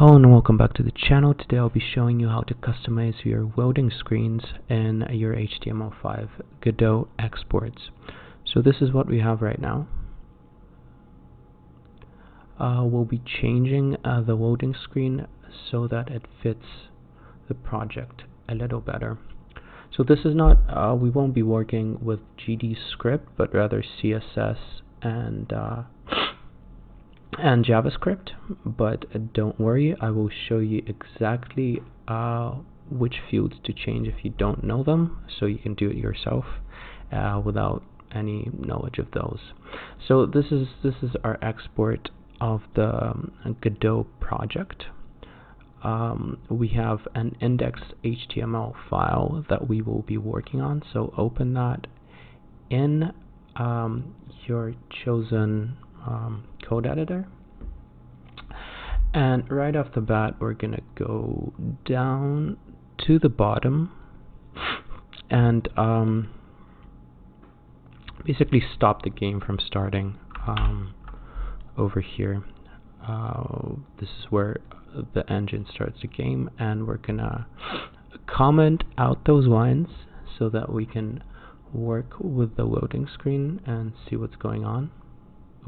Hello and welcome back to the channel. Today I'll be showing you how to customize your loading screens in your HTML5 Godot exports. So this is what we have right now. We'll be changing the loading screen so that it fits the project a little better. So this is not, we won't be working with GD script, but rather CSS and JavaScript, but don't worry, I will show you exactly which fields to change if you don't know them, so you can do it yourself without any knowledge of those. So this is our export of the Godot project. We have an index HTML file that we will be working on, so open that in your chosen code editor, and right off the bat we're gonna go down to the bottom and basically stop the game from starting over here. This is where the engine starts the game, and we're gonna comment out those lines so that we can work with the loading screen and see what's going on.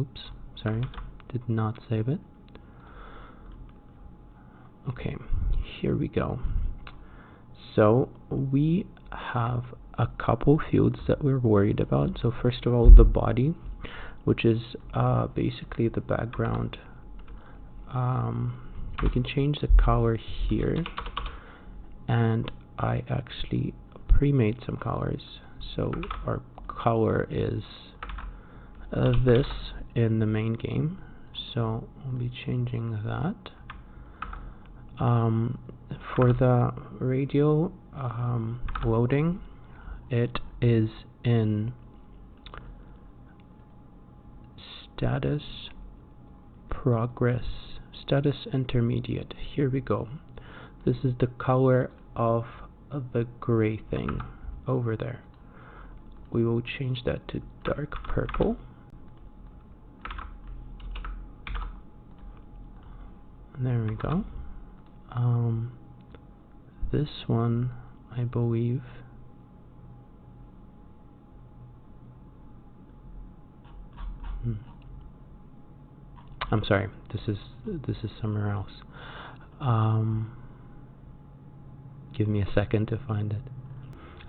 Oops, sorry, did not save it. Okay, here we go. So we have a couple fields that we're worried about. So first of all, the body, which is basically the background. We can change the color here, and I actually pre-made some colors. So our color is this in the main game, so we'll be changing that. For the radial loading, it is in status progress, status intermediate. Here we go. This is the color of the gray thing over there. We will change that to dark purple. There we go. This one, I believe, I'm sorry, this is somewhere else. Give me a second to find it.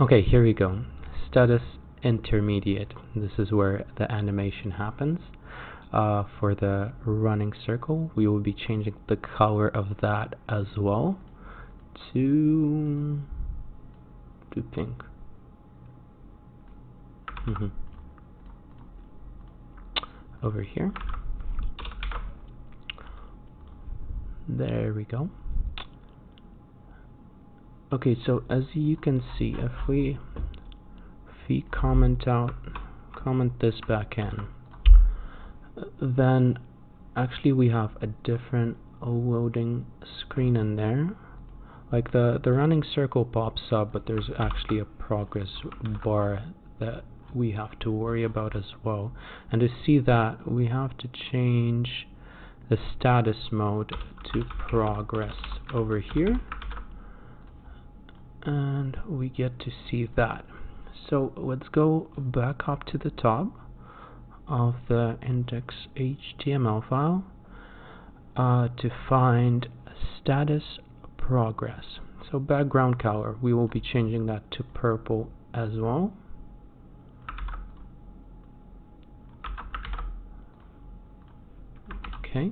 Okay, here we go. Status intermediate. This is where the animation happens. For the running circle, we will be changing the color of that as well to pink. Over here. There we go. Okay, so as you can see, if we comment this back in, then actually we have a different loading screen in there. Like the running circle pops up, but there's actually a progress bar that we have to worry about as well. And to see that, we have to change the status mode to progress over here, and we get to see that. So let's go back up to the top of the index HTML file to find status progress. So background color, we will be changing that to purple as well. Okay.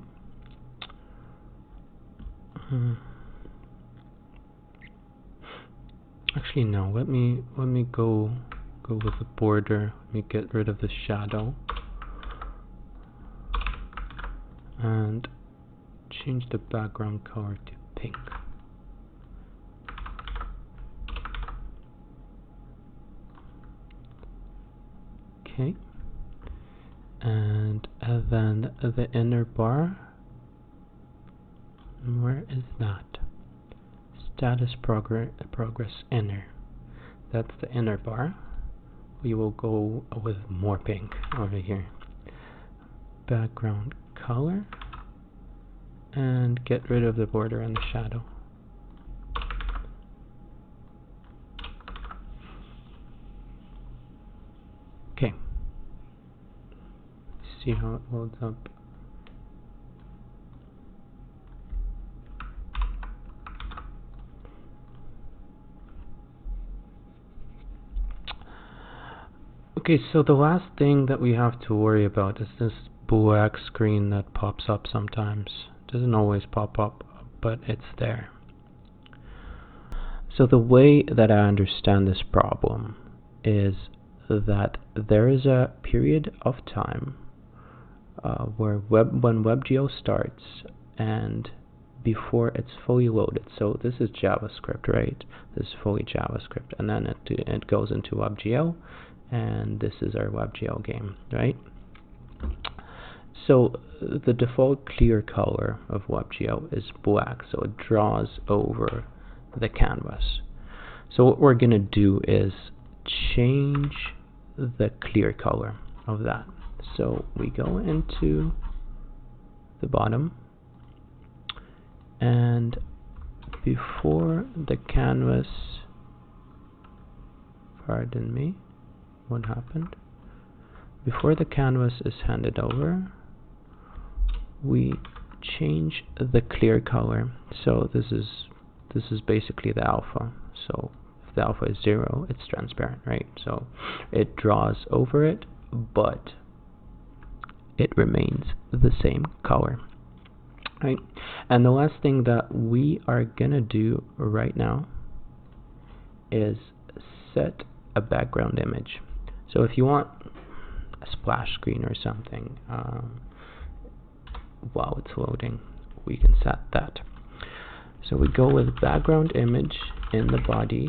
Actually, no. Let me go with the border. Let me get rid of the shadow and change the background color to pink. Okay. And then the inner bar, where is that? Status progress inner. That's the inner bar. We will go with more pink over here. Background color, and get rid of the border and the shadow. Okay. See how it loads up. Okay, so the last thing that we have to worry about is this black screen that pops up sometimes. It doesn't always pop up, but it's there. So the way that I understand this problem is that there is a period of time when WebGL starts and before it's fully loaded. So this is JavaScript, right? This is fully JavaScript, and then it goes into WebGL, and this is our WebGL game, right? So the default clear color of WebGL is black, so it draws over the canvas. So what we're going to do is change the clear color of that. So we go into the bottom, and before the canvas, pardon me, what happened? Before the canvas is handed over, we change the clear color. So this is basically the alpha. So if the alpha is 0, it's transparent, right? So it draws over it, but it remains the same color, right? And the last thing that we are gonna do right now is set a background image. So if you want a splash screen or something while it's loading, we can set that. So we go with background image in the body,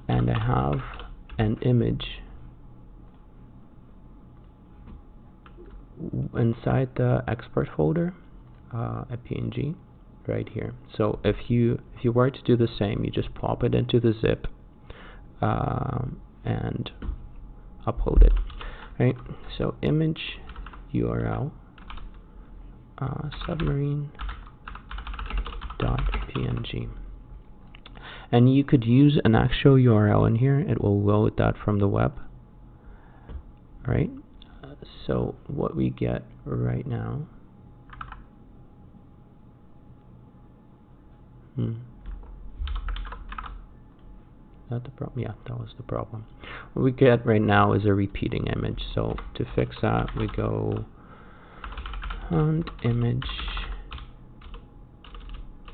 and I have an image inside the export folder, a PNG right here. So if you were to do the same, you just plop it into the zip and upload it, right? So image URL submarine.png, and you could use an actual URL in here. It will load that from the web, right? So what we get right now, that the problem? Yeah, that was the problem. What we get right now is a repeating image. So to fix that, we go on image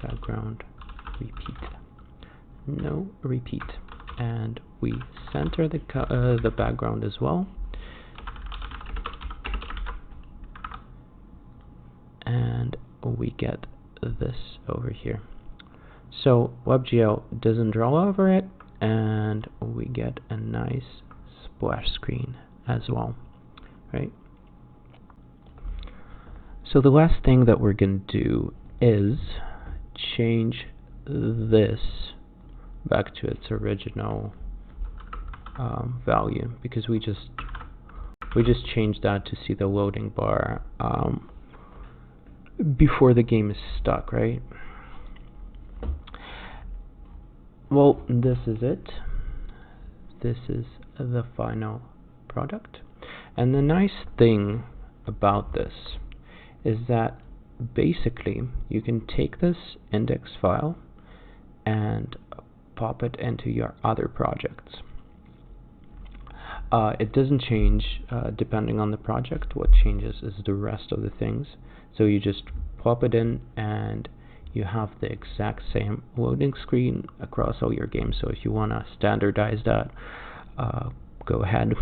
background repeat, no repeat, and we center the background as well, and we get this over here. So WebGL doesn't draw over it, and we get a nice splash screen as well, right? So the last thing that we're going to do is change this back to its original value, because we just changed that to see the loading bar before the game is stuck, right? Well, this is it. This is the final product. And the nice thing about this is that basically you can take this index file and pop it into your other projects. It doesn't change depending on the project. What changes is the rest of the things. So you just plop it in and you have the exact same loading screen across all your games. So if you want to standardize that, go ahead.